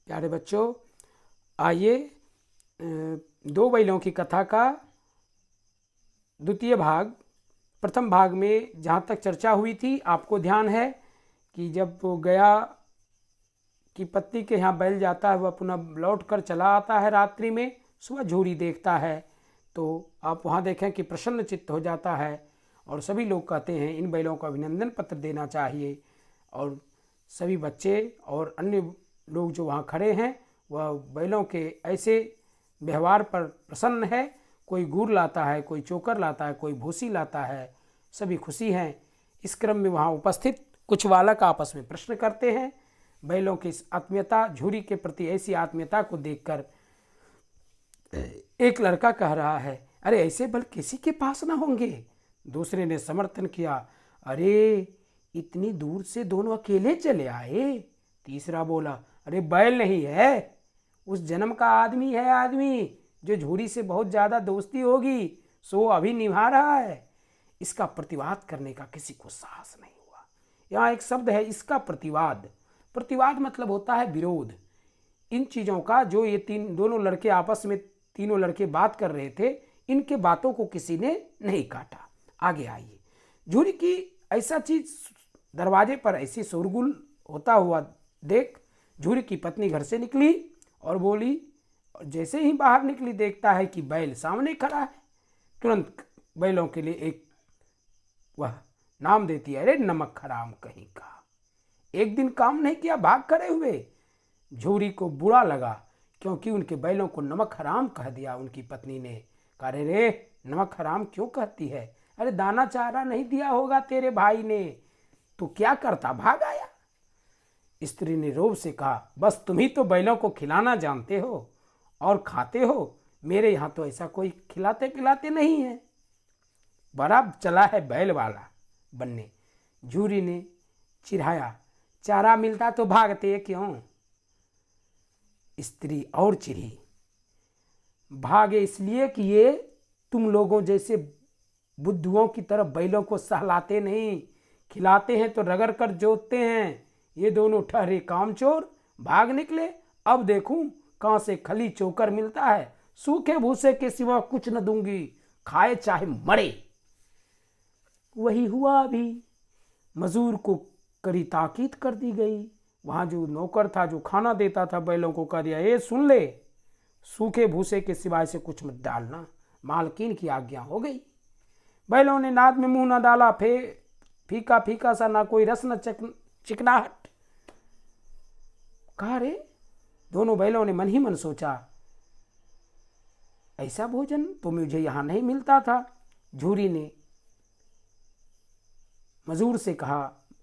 प्यारे बच्चों, आइए दो बैलों की कथा का द्वितीय भाग, प्रथम भाग में जहाँ तक चर्चा हुई थी, आपको ध्यान है कि जब वो गया कि पत्नी के यहाँ बैल जाता है, वह पुनः लौट कर चला आता है रात्रि में, सुबह झूरी देखता है तो आप वहाँ देखें कि प्रसन्न चित्त हो जाता है और सभी लोग कहते हैं इन बैलों को अभिनंदन पत्र देना चाहिए। और सभी बच्चे और अन्य लोग जो वहाँ खड़े हैं वह बैलों के ऐसे व्यवहार पर प्रसन्न है। कोई गुड़ लाता है, कोई चोकर लाता है, कोई भूसी लाता है, सभी खुशी हैं। इस क्रम में वहाँ उपस्थित कुछ बालक आपस में प्रश्न करते हैं। बैलों की इस आत्मीयता, झूरी के प्रति ऐसी आत्मीयता को देखकर एक लड़का कह रहा है, अरे ऐसे बल किसी के पास ना होंगे। दूसरे ने समर्थन किया, अरे इतनी दूर से दोनों अकेले चले आए। तीसरा बोला, अरे बैल नहीं है, उस जन्म का आदमी है, आदमी जो झूरी से बहुत ज़्यादा दोस्ती होगी सो अभी निभा रहा है। इसका प्रतिवाद करने का किसी को साहस नहीं हुआ। यहाँ एक शब्द है इसका प्रतिवाद। प्रतिवाद मतलब होता है विरोध। इन चीज़ों का जो ये दोनों लड़के आपस में, तीनों लड़के बात कर रहे थे, इनके बातों को किसी ने नहीं काटा। आगे आइए। झूरी की ऐसा चीज, दरवाजे पर ऐसी शोरगुल होता हुआ देख झूरी की पत्नी घर से निकली और बोली, और जैसे ही बाहर निकली देखता है कि बैल सामने खड़ा है। तुरंत बैलों के लिए एक वह नाम देती है, अरे नमक हराम कहीं का, एक दिन काम नहीं किया भाग खड़े हुए। झूरी को बुरा लगा क्योंकि उनके बैलों को नमक हराम कह दिया। उनकी पत्नी ने कहा, रे नमक हराम क्यों कहती है, अरे दाना चारा नहीं दिया होगा तेरे भाई ने, तो क्या करता भाग आया। स्त्री ने रोब से कहा, बस तुम ही तो बैलों को खिलाना जानते हो और खाते हो, मेरे यहाँ तो ऐसा कोई खिलाते पिलाते नहीं है। बड़ा चला है बैल वाला बनने। झूरी ने चिढ़ाया, चारा मिलता तो भागते क्यों। स्त्री और चिढ़ी, भागे इसलिए कि ये तुम लोगों जैसे बुद्धुओं की तरफ बैलों को सहलाते नहीं, खिलाते हैं तो रगड़ कर जोतते हैं। ये दोनों ठहरे कामचोर, भाग निकले। अब देखूं कहां से खली चोकर मिलता है, सूखे भूसे के सिवा कुछ न दूंगी, खाए चाहे मरे। वही हुआ। अभी मजूर को कड़ी ताकीद कर दी गई। वहां जो नौकर था जो खाना देता था बैलों को, कह दिया, ये सुन ले, सूखे भूसे के सिवाय से कुछ मत डालना। मालकिन की आज्ञा हो गई। बैलों ने नाद में मुंह न डाला, फीका फीका सा, ना कोई रस न चिकनाहट। कहा, रे दोनों बैलों ने मन ही मन सोचा, ऐसा भोजन तो मुझे यहां नहीं मिलता था। झूरी ने मजूर से कहा,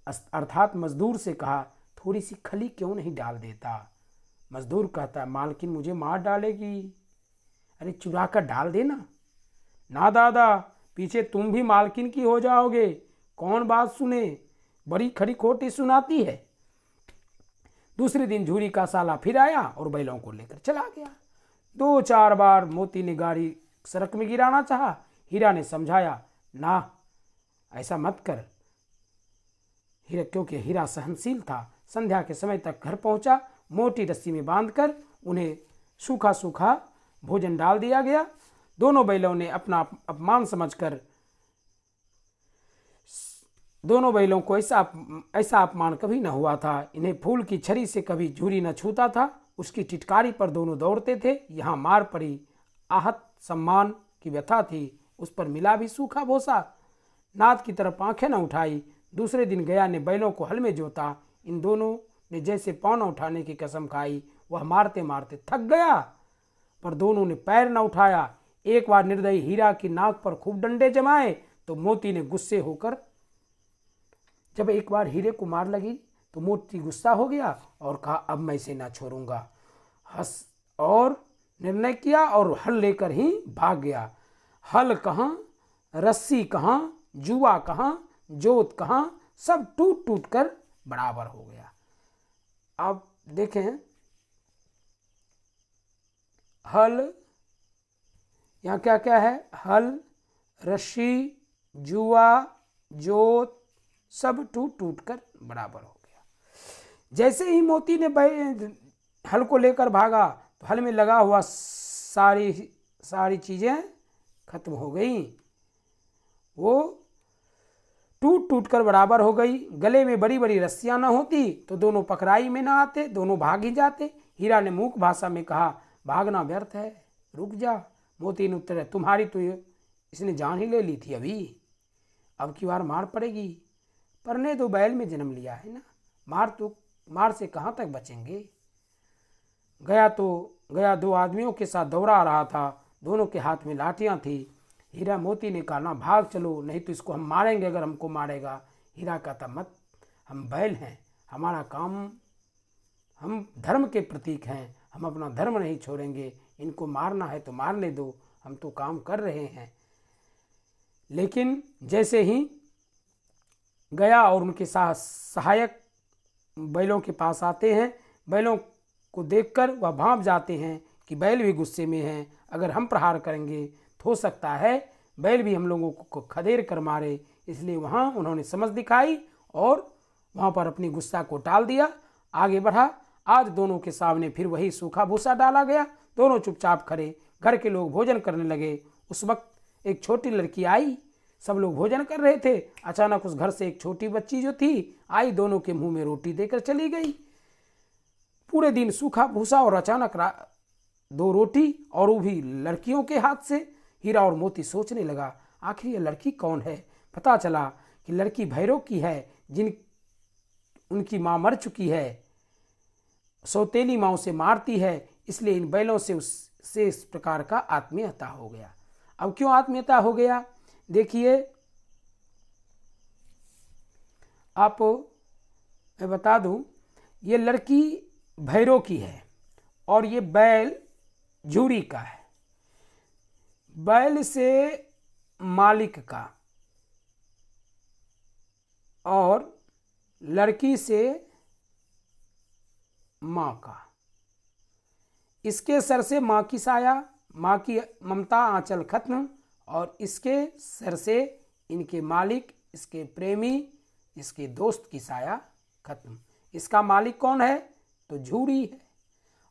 अर्थात मजदूर से कहा, थोड़ी सी खली क्यों नहीं डाल देता। मजदूर कहता है, मालकिन मुझे मार डालेगी। अरे चुरा कर डाल देना। ना दादा, पीछे तुम भी मालकिन की हो जाओगे, कौन बात सुने, बड़ी खड़ी खोटी सुनाती है। दूसरे दिन झूरी का साला फिर आया और बैलों को लेकर चला गया। 2-4 बार मोती ने गाड़ी सड़क में गिराना चाहा। हीरा ने समझाया, ना ऐसा मत कर। हीरा, क्योंकि हीरा सहनशील था, संध्या के समय तक घर पहुंचा। मोटी रस्सी में बांधकर उन्हें सूखा सूखा भोजन डाल दिया गया। दोनों बैलों ने अपना अपमान समझकर, दोनों बैलों को ऐसा अपमान कभी न हुआ था। इन्हें फूल की छड़ी से कभी झूरी न छूता था। उसकी टिटकारी पर दोनों दौड़ते थे। यहाँ मार पड़ी, आहत सम्मान की व्यथा थी, उस पर मिला भी सूखा भूसा। नाद की तरफ आंखें न उठाई। दूसरे दिन गया ने बैलों को हल में जोता। इन दोनों ने जैसे पौना उठाने की कसम खाई। वह मारते मारते थक गया, पर दोनों ने पैर न उठाया। एक बार निर्दयी हीरा की नाक पर खूब डंडे जमाए तो मोती ने गुस्से होकर, जब एक बार हीरे को मार लगी तो मोती गुस्सा हो गया और कहा, अब मैं इसे ना छोड़ूंगा। हंस और निर्णय किया और हल लेकर ही भाग गया। हल कहाँ, रस्सी कहाँ, जुआ कहाँ, जोत कहाँ, सब टूट टूट कर बराबर हो गया। अब देखें, हल, यहाँ क्या क्या है, हल, रस्सी, जुआ, जोत, सब टूट टूट कर बराबर हो गया। जैसे ही मोती ने हल को लेकर भागा तो हल में लगा हुआ सारी चीज़ें खत्म हो गई। वो टूट टूट कर बराबर हो गई। गले में बड़ी बड़ी रस्सियां न होती तो दोनों पकड़ाई में ना आते, दोनों भाग ही जाते। हीरा ने मूक भाषा में कहा, भागना व्यर्थ है, रुक जा। मोती ने उत्तर, तुम्हारी तो इसने जान ही ले ली थी अभी, अब की बार मार पड़ेगी। पर ने तो बैल में जन्म लिया है ना, मार से कहाँ तक बचेंगे। गया दो आदमियों के साथ दौड़ा रहा था, दोनों के हाथ में लाठियां थी। हीरा मोती ने कहा, ना भाग चलो, नहीं तो इसको हम मारेंगे अगर हमको मारेगा। हीरा कहता, मत, हम बैल हैं, हमारा काम, हम धर्म के प्रतीक हैं, हम अपना धर्म नहीं छोड़ेंगे, इनको मारना है तो मारने दो, हम तो काम कर रहे हैं। लेकिन जैसे ही गया और उनके सहायक बैलों के पास आते हैं, बैलों को देखकर वह भांप जाते हैं कि बैल भी गुस्से में हैं, अगर हम प्रहार करेंगे तो हो सकता है बैल भी हम लोगों को खदेड़ कर मारे। इसलिए वहाँ उन्होंने समझ दिखाई और वहाँ पर अपनी गुस्सा को टाल दिया, आगे बढ़ा। आज दोनों के सामने फिर वही सूखा भूसा डाला गया, दोनों चुपचाप खड़े। घर के लोग भोजन करने लगे। उस वक्त एक छोटी लड़की आई, सब लोग भोजन कर रहे थे। अचानक उस घर से एक छोटी बच्ची जो थी आई, दोनों के मुंह में रोटी देकर चली गई। पूरे दिन सूखा भूसा और अचानक 2 रोटी, और वो भी लड़कियों के हाथ से। हीरा और मोती सोचने लगा, आखिर ये लड़की कौन है। पता चला कि लड़की भैरव की है, उनकी माँ मर चुकी है, सौतेली माँ से मारती है, इसलिए इन बैलों से इस प्रकार का आत्मीयता हो गया। अब क्यों आत्मीयता हो गया, देखिए आप, मैं बता दूं, ये लड़की भैरव की है और ये बैल झूरी का है। बैल से मालिक का और लड़की से माँ का। इसके सर से माँ की साया, माँ की ममता आंचल खत्म, और इसके सर से इनके मालिक, इसके प्रेमी, इसके दोस्त की साया खत्म। इसका मालिक कौन है, तो झूरी है,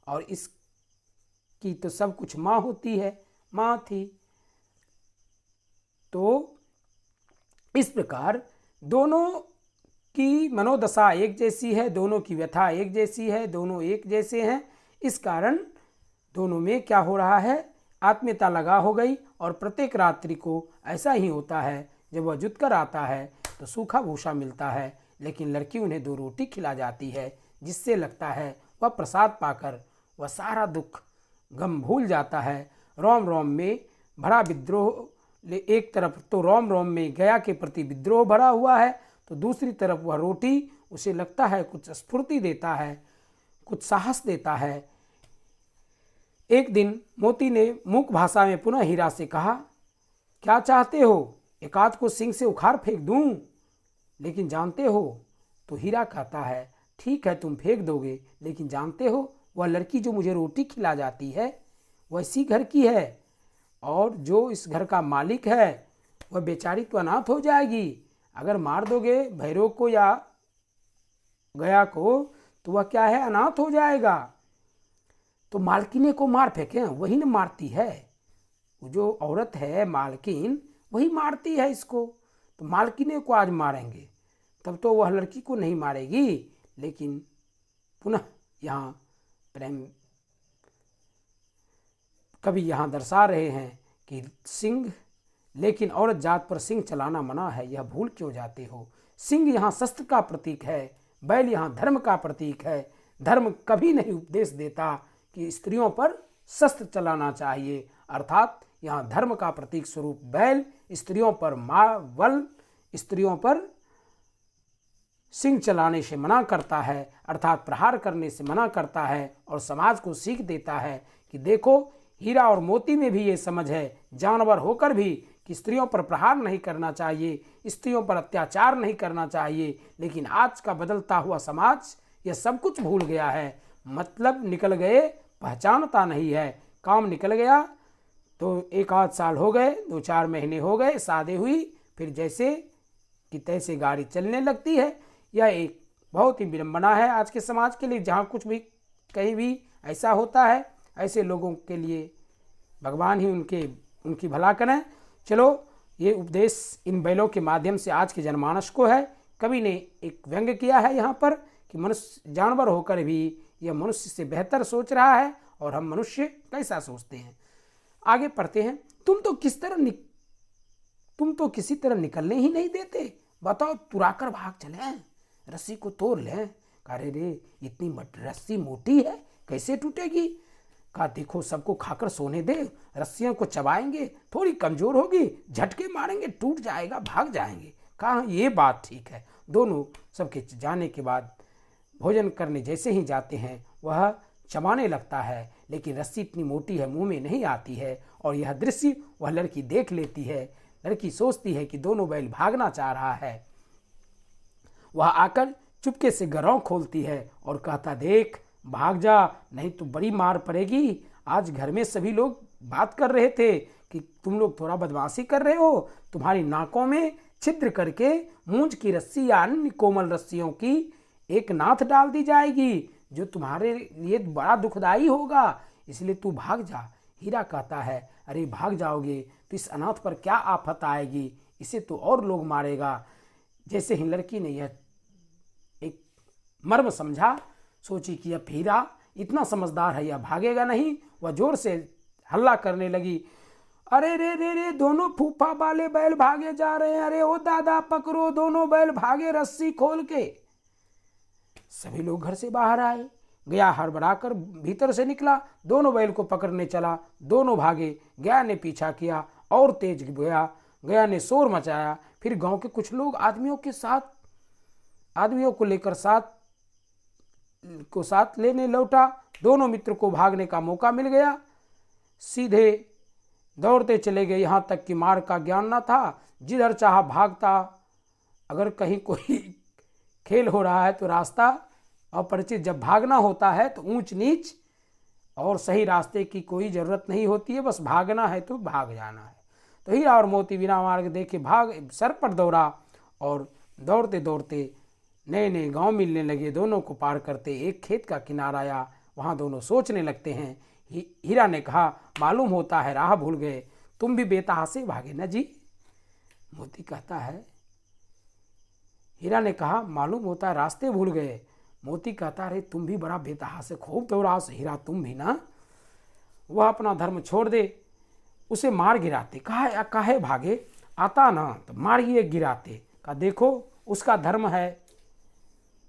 और इसकी तो सब कुछ माँ होती है, माँ थी। तो इस प्रकार दोनों की मनोदशा एक जैसी है, दोनों की व्यथा एक जैसी है, दोनों एक जैसे हैं। इस कारण दोनों में क्या हो रहा है, आत्मीयता लगा हो गई। और प्रत्येक रात्रि को ऐसा ही होता है, जब वह जुत कर आता है तो सूखा भूसा मिलता है, लेकिन लड़की उन्हें 2 रोटी खिला जाती है, जिससे लगता है वह प्रसाद पाकर वह सारा दुख गम भूल जाता है। रोम रोम में भरा विद्रोह, एक तरफ तो रोम रोम में गया के प्रति विद्रोह भरा हुआ है, तो दूसरी तरफ वह रोटी उसे लगता है कुछ स्फूर्ति देता है, कुछ साहस देता है। एक दिन मोती ने मूक भाषा में पुनः हीरा से कहा, क्या चाहते हो, एकाध को सिंह से उखाड़ फेंक दूं? लेकिन जानते हो, तो हीरा कहता है, ठीक है तुम फेंक दोगे, लेकिन जानते हो वह लड़की जो मुझे रोटी खिला जाती है वह इसी घर की है, और जो इस घर का मालिक है वह बेचारी तो अनाथ हो जाएगी। अगर मार दोगे भैरव को या गया को तो वह क्या है, अनाथ हो जाएगा। तो मालकिने को मार फेंके, वही न मारती है, वो जो औरत है मालकिन वही मारती है इसको। तो मालकिने को आज मारेंगे, तब तो वह लड़की को नहीं मारेगी। लेकिन पुनः यहाँ प्रेम कवि यहाँ दर्शा रहे हैं कि सिंह, लेकिन औरत जात पर सिंह चलाना मना है, यह भूल क्यों जाते हो। सिंह यहाँ शस्त्र का प्रतीक है, बैल यहाँ धर्म का प्रतीक है। धर्म कभी नहीं उपदेश देता कि स्त्रियों पर शस्त्र चलाना चाहिए, अर्थात यहाँ धर्म का प्रतीक स्वरूप बैल स्त्रियों पर बल, स्त्रियों पर सिंह चलाने से मना करता है, अर्थात प्रहार करने से मना करता है, और समाज को सीख देता है कि देखो हीरा और मोती में भी ये समझ है, जानवर होकर भी, कि स्त्रियों पर प्रहार नहीं करना चाहिए, स्त्रियों पर अत्याचार नहीं करना चाहिए। लेकिन आज का बदलता हुआ समाज यह सब कुछ भूल गया है, मतलब निकल गए, पहचानता नहीं है। काम निकल गया तो 1 आध साल हो गए, 2-4 महीने हो गए, शादी हुई, फिर जैसे कि तैसे गाड़ी चलने लगती है। यह एक बहुत ही विडंबना है आज के समाज के लिए, जहाँ कुछ भी कहीं भी ऐसा होता है, ऐसे लोगों के लिए भगवान ही उनकी भला करें। चलो, ये उपदेश इन बैलों के माध्यम से आज के जनमानस को है। कवि ने एक व्यंग्य किया है यहाँ पर कि मनुष्य जानवर होकर भी यह मनुष्य से बेहतर सोच रहा है और हम मनुष्य कैसा सोचते हैं। आगे पढ़ते हैं। तुम तो किसी तरह निकलने ही नहीं देते, बताओ तुराकर भाग चलें, रस्सी को तोड़ लें। अरे रे, इतनी रस्सी मोटी है, कैसे टूटेगी? कहा देखो सबको खाकर सोने दे, रस्सियों को चबाएंगे, थोड़ी कमजोर होगी, झटके मारेंगे, टूट जाएगा, भाग जाएंगे। कहा ये बात ठीक है। दोनों सबके जाने के बाद भोजन करने जैसे ही जाते हैं वह चबाने लगता है, लेकिन रस्सी इतनी मोटी है मुंह में नहीं आती है। और यह दृश्य वह लड़की देख लेती है। लड़की सोचती है कि दोनों बैल भागना चाह रहा है। वह आकर चुपके से गरौ खोलती है और कहता देख भाग जा, नहीं तो बड़ी मार पड़ेगी। आज घर में सभी लोग बात कर रहे थे कि तुम लोग थोड़ा बदमाशी कर रहे हो, तुम्हारी नाकों में छिद्र करके मूंज की रस्सी या अन्य कोमल रस्सियों की एक नाथ डाल दी जाएगी, जो तुम्हारे लिए बड़ा दुखदाई होगा, इसलिए तू भाग जा। हीरा कहता है अरे भाग जाओगे तो इस अनाथ पर क्या आफत आएगी, इसे तो और लोग मारेगा। जैसे ही लड़की ने यह एक मर्म समझा, सोची कि अब हीरा इतना समझदार है, यह भागेगा नहीं। वह जोर से हल्ला करने लगी, अरे रे रे रे, दोनों फूफा वाले बैल भागे जा रहे हैं, अरे ओ दादा पकड़ो, दोनों बैल भागे रस्सी खोल के। सभी लोग घर से बाहर आए। गया हड़बड़ाकर भीतर से निकला, दोनों बैल को पकड़ने चला, दोनों भागे। गया ने पीछा किया और तेज गया। गया ने शोर मचाया। फिर गांव के कुछ लोग आदमियों को लेकर साथ लेने लौटा। दोनों मित्र को भागने का मौका मिल गया, सीधे दौड़ते चले गए, यहाँ तक कि मार्ग का ज्ञान न था, जिधर चाहा भागता। अगर कहीं कोई खेल हो रहा है तो रास्ता अपरिचित, जब भागना होता है तो ऊंच नीच और सही रास्ते की कोई ज़रूरत नहीं होती है, बस भागना है तो भाग जाना है। तो हीरा और मोती बिना मार्ग देखे भाग सर पर दौड़ा और दौड़ते दौड़ते नए नए गांव मिलने लगे। दोनों को पार करते एक खेत का किनारा आया। वहाँ दोनों सोचने लगते हैं। हीरा ने कहा मालूम होता है राह भूल गए, तुम भी बेतहासे भागे न जी। मोती कहता है, हीरा ने कहा मालूम होता है रास्ते भूल गए। मोती कहता है तुम भी बड़ा बेतहासे खूब दौड़ा से हीरा, तुम भी ना। वह अपना धर्म छोड़ दे, उसे मार गिराते। काहे भागे, आता ना तो मार ही गिराते। कहा देखो उसका धर्म है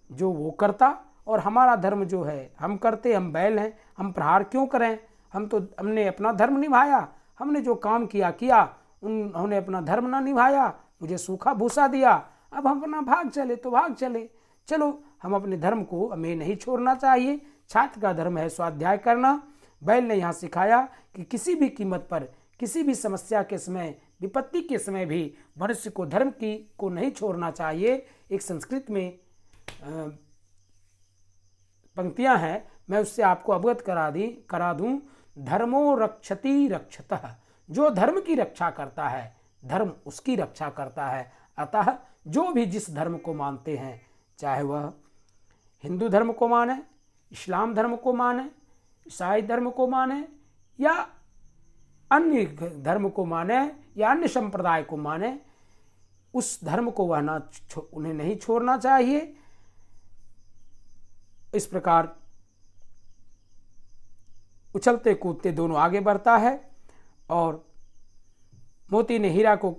जो वो करता और हमारा धर्म जो है हम करते, हम बैल हैं, हम प्रहार क्यों करें? हमने अपना धर्म निभाया, हमने जो काम किया, उन्होंने अपना धर्म ना निभाया, मुझे सूखा भूसा दिया, अब हम अपना भाग चले तो भाग चले। चलो हम अपने धर्म को हमें नहीं छोड़ना चाहिए। छात्र का धर्म है स्वाध्याय करना। बैल ने यहाँ सिखाया कि किसी भी कीमत पर, किसी भी समस्या के समय, विपत्ति के समय भी मनुष्य को धर्म को नहीं छोड़ना चाहिए। एक संस्कृत में पंक्तियां हैं, मैं उससे आपको अवगत करा दूं। धर्मो रक्षति रक्षतः, जो धर्म की रक्षा करता है धर्म उसकी रक्षा करता है। अतः जो भी जिस धर्म को मानते हैं, चाहे वह हिंदू धर्म को माने, इस्लाम धर्म को माने, ईसाई धर्म को माने या अन्य धर्म को माने या अन्य संप्रदाय को माने, उस धर्म को वह उन्हें नहीं छोड़ना चाहिए। इस प्रकार उछलते कूदते दोनों आगे बढ़ता है और मोती ने हीरा को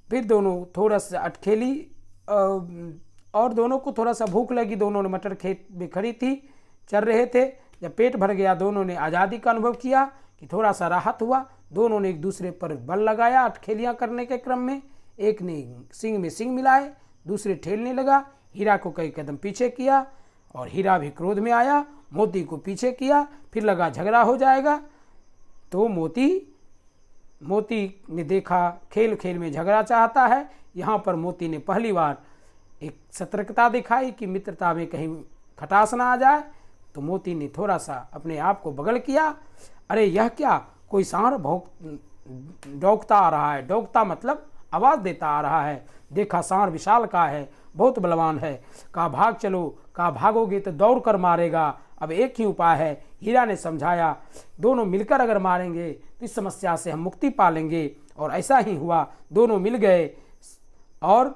फिर दोनों थोड़ा सा अटखेली और दोनों को थोड़ा सा भूख लगी। दोनों ने मटर खेत में खड़ी थी, चल रहे थे। जब पेट भर गया दोनों ने आज़ादी का अनुभव किया कि थोड़ा सा राहत हुआ। दोनों ने एक दूसरे पर बल लगाया अटखेलियाँ करने के क्रम में। एक ने सिंग में सिंग मिलाए, दूसरे ठेलने लगा। हीरा को कई कदम पीछे किया और हीरा भी क्रोध में आया, मोती को पीछे किया। फिर लगा झगड़ा हो जाएगा तो मोती ने देखा खेल खेल में झगड़ा चाहता है। यहाँ पर मोती ने पहली बार एक सतर्कता दिखाई कि मित्रता में कहीं खटास ना आ जाए। तो मोती ने थोड़ा सा अपने आप को बगल किया। अरे यह क्या, कोई सांड डौकता आ रहा है। डौकता मतलब आवाज़ देता आ रहा है। देखा सांड विशाल का है, बहुत बलवान है। कहा भाग चलो, कहा भागोगे तो दौड़ कर मारेगा, अब एक ही उपाय है। हीरा ने समझाया दोनों मिलकर अगर मारेंगे तो इस समस्या से हम मुक्ति पा लेंगे। और ऐसा ही हुआ, दोनों मिल गए। और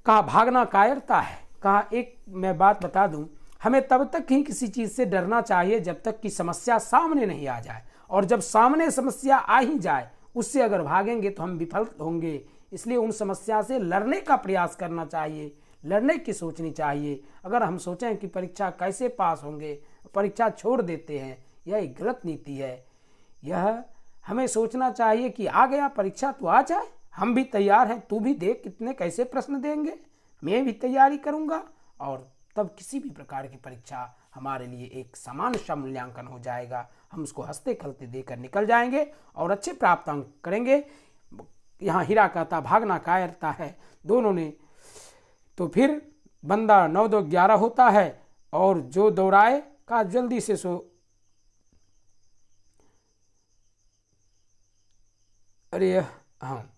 कहा भागना कायरता है। कहा एक मैं बात बता दूं, हमें तब तक ही किसी चीज़ से डरना चाहिए जब तक कि समस्या सामने नहीं आ जाए, और जब सामने समस्या आ ही जाए उससे अगर भागेंगे तो हम विफल होंगे। इसलिए उन समस्या से लड़ने का प्रयास करना चाहिए, लड़ने की सोचनी चाहिए। अगर हम सोचें कि परीक्षा कैसे पास होंगे, परीक्षा छोड़ देते हैं, यह एक गलत नीति है। यह हमें सोचना चाहिए कि आ गया परीक्षा तो आ जाए, हम भी तैयार हैं, तू भी देख कितने कैसे प्रश्न देंगे, मैं भी तैयारी करूंगा, और तब किसी भी प्रकार की परीक्षा हमारे लिए एक समान सा मूल्यांकन हो जाएगा। हम उसको हंसते खेलते देकर निकल जाएंगे और अच्छे प्राप्त अंक करेंगे। यहाँ हीरा कहता भागना कायरता है। दोनों ने तो फिर बंदा 9 2 11 होता है, और जो दौड़ाए का जल्दी से सो, अरे हाँ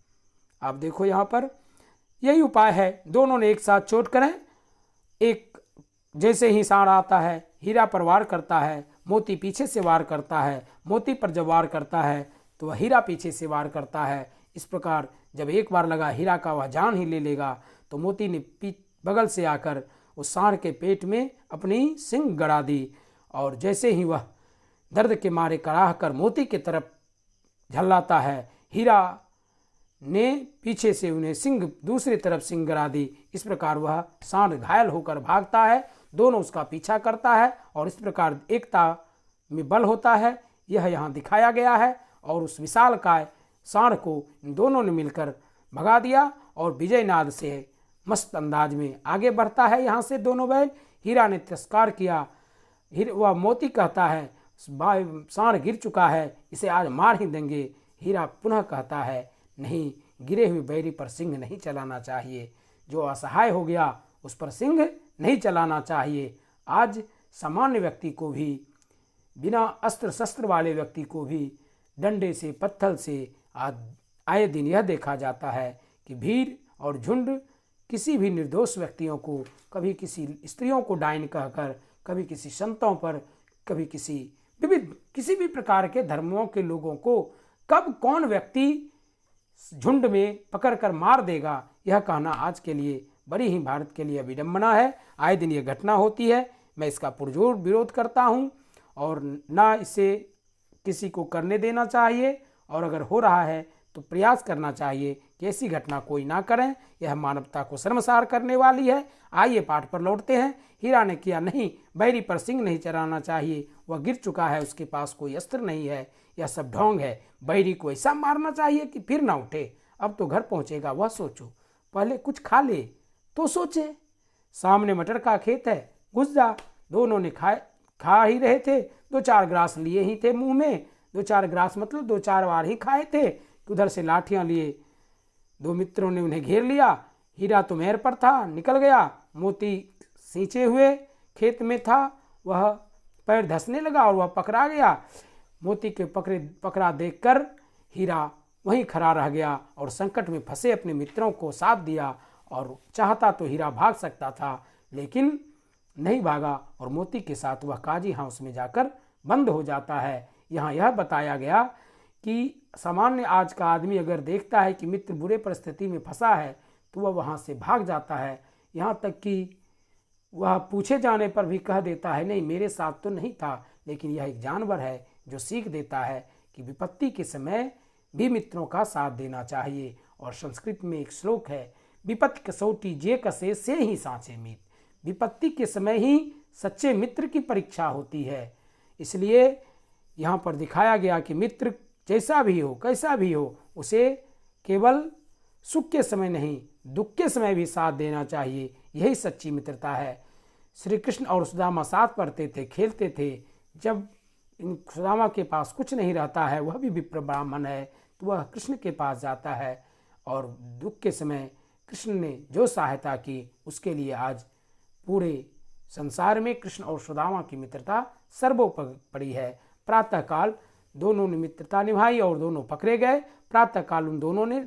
आप देखो यहाँ पर यही उपाय है। दोनों ने एक साथ चोट करें। एक जैसे ही सांड आता है हीरा पर वार करता है, मोती पीछे से वार करता है। मोती पर जब वार करता है तो वह हीरा पीछे से वार करता है। इस प्रकार जब एक बार लगा हीरा का वह जान ही ले लेगा, तो मोती ने बगल से आकर उस सांड के पेट में अपनी सिंग गड़ा दी। और जैसे ही वह दर्द के मारे कराह कर मोती की तरफ झल्लाता है, हीरा ने पीछे से उन्हें सिंग दूसरी तरफ सिंग गड़ा दी। इस प्रकार वह सांड घायल होकर भागता है, दोनों उसका पीछा करता है, और इस प्रकार एकता में बल होता है, यह यहाँ दिखाया गया है। और उस विशालकाय सांड को इन दोनों ने मिलकर भगा दिया, और विजयनाद से मस्त अंदाज में आगे बढ़ता है। यहाँ से दोनों बैल, हीरा ने तिरस्कार किया। वह मोती कहता है सांड गिर चुका है, इसे आज मार ही देंगे। हीरा पुनः कहता है नहीं, गिरे हुए बैरी पर सिंह नहीं चलाना चाहिए, जो असहाय हो गया उस पर सिंह नहीं चलाना चाहिए। आज सामान्य व्यक्ति को भी, बिना अस्त्र शस्त्र वाले व्यक्ति को भी डंडे से पत्थर से आए दिन यह देखा जाता है कि भीड़ और झुंड किसी भी निर्दोष व्यक्तियों को, कभी किसी स्त्रियों को डाइन कहकर, कभी किसी संतों पर, कभी किसी भी प्रकार के धर्मों के लोगों को कब कौन व्यक्ति झुंड में पकड़कर मार देगा, यह कहना आज के लिए बड़ी ही भारत के लिए विडंबना है। आए दिन ये घटना होती है, मैं इसका पुरजोर विरोध करता हूँ, और ना इसे किसी को करने देना चाहिए, और अगर हो रहा है तो प्रयास करना चाहिए कि ऐसी घटना कोई ना करें। यह मानवता को शर्मसार करने वाली है। आइए पाठ पर लौटते हैं। हीरा ने किया नहीं, बैरी पर सिंह नहीं चढ़ाना चाहिए, वह गिर चुका है, उसके पास कोई अस्त्र नहीं है, यह सब ढोंग है। बैरी को ऐसा मारना चाहिए कि फिर ना उठे। अब तो घर पहुंचेगा वह सोचो, पहले कुछ खा ले तो सोचे। सामने मटर का खेत है, घुस जा। दोनों ने खा ही रहे थे, 2-4 ग्रास लिए ही थे मुंह में, 2-4 ग्रास मतलब 2-4 बार ही खाए थे कि उधर से लाठियां लिए दो मित्रों ने उन्हें घेर लिया। हीरा तो मेहर पर था, निकल गया। मोती सींचे हुए खेत में था, वह पैर धंसने लगा और वह पकड़ा गया। मोती के पकड़ा देखकर हीरा वहीं खड़ा रह गया और संकट में फंसे अपने मित्रों को साथ दिया। और चाहता तो हीरा भाग सकता था, लेकिन नहीं भागा, और मोती के साथ वह काजी हाउस में जाकर बंद हो जाता है। यहाँ यह बताया गया कि सामान्य आज का आदमी अगर देखता है कि मित्र बुरे परिस्थिति में फंसा है तो वह वहाँ से भाग जाता है। यहाँ तक कि वह पूछे जाने पर भी कह देता है नहीं, मेरे साथ तो नहीं था। लेकिन यह एक जानवर है जो सीख देता है कि विपत्ति के समय भी मित्रों का साथ देना चाहिए। और संस्कृत में एक श्लोक है, विपत्ति कसौटी जे कसे से ही सांचे मित। विपत्ति के समय ही सच्चे मित्र की परीक्षा होती है। इसलिए यहाँ पर दिखाया गया कि मित्र जैसा भी हो, कैसा भी हो, उसे केवल सुख के समय नहीं, दुख के समय भी साथ देना चाहिए। यही सच्ची मित्रता है। श्री कृष्ण और सुदामा साथ पढ़ते थे, खेलते थे। जब इन सुदामा के पास कुछ नहीं रहता है, वह भी विप्र ब्राह्मण है, तो वह कृष्ण के पास जाता है, और दुख के समय कृष्ण ने जो सहायता की उसके लिए आज पूरे संसार में कृष्ण और सुदामा की मित्रता सर्वोपरि है। प्रातःकाल दोनों ने मित्रता निभाई और दोनों पकड़े गए। प्रातःकाल उन दोनों ने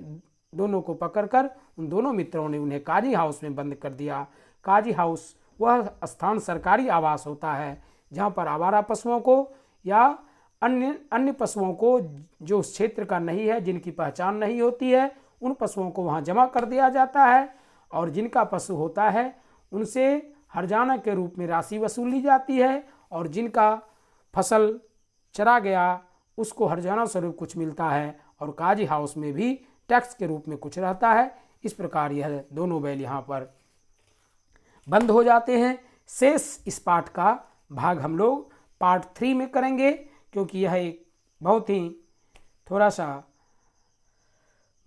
दोनों को पकड़कर उन दोनों मित्रों ने उन्हें काजी हाउस में बंद कर दिया। काजी हाउस वह स्थान सरकारी आवास होता है जहाँ पर आवारा पशुओं को या अन्य अन्य पशुओं को जो उस क्षेत्र का नहीं है, जिनकी पहचान नहीं होती है, उन पशुओं को वहाँ जमा कर दिया जाता है और जिनका पशु होता है उनसे हर्जाना के रूप में राशि वसूली जाती है और जिनका फसल चरा गया उसको हर्जाना स्वरूप कुछ मिलता है और काजी हाउस में भी टैक्स के रूप में कुछ रहता है। इस प्रकार यह दोनों बैल यहाँ पर बंद हो जाते हैं। शेष इस पाठ का भाग हम लोग पार्ट 3 में करेंगे, क्योंकि यह एक बहुत ही थोड़ा सा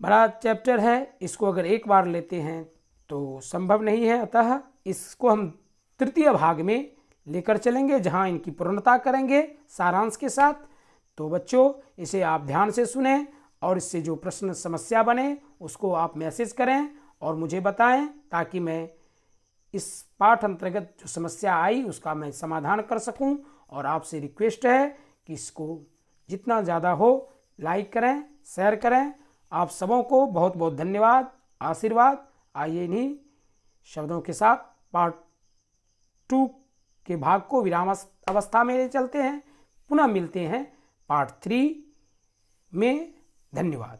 बड़ा चैप्टर है। इसको अगर एक बार लेते हैं तो संभव नहीं है, अतः इसको हम तृतीय भाग में लेकर चलेंगे जहां इनकी पूर्णता करेंगे सारांश के साथ। तो बच्चों, इसे आप ध्यान से सुनें और इससे जो प्रश्न समस्या बने उसको आप मैसेज करें और मुझे बताएं, ताकि मैं इस पाठ अंतर्गत जो समस्या आई उसका मैं समाधान कर सकूं। और आपसे रिक्वेस्ट है कि इसको जितना ज़्यादा हो लाइक करें, शेयर करें। आप सबों को बहुत बहुत धन्यवाद, आशीर्वाद। आइए इन्हीं शब्दों के साथ पार्ट 2 के भाग को विराम अवस्था में ले चलते हैं। पुनः मिलते हैं पार्ट 3 में। धन्यवाद।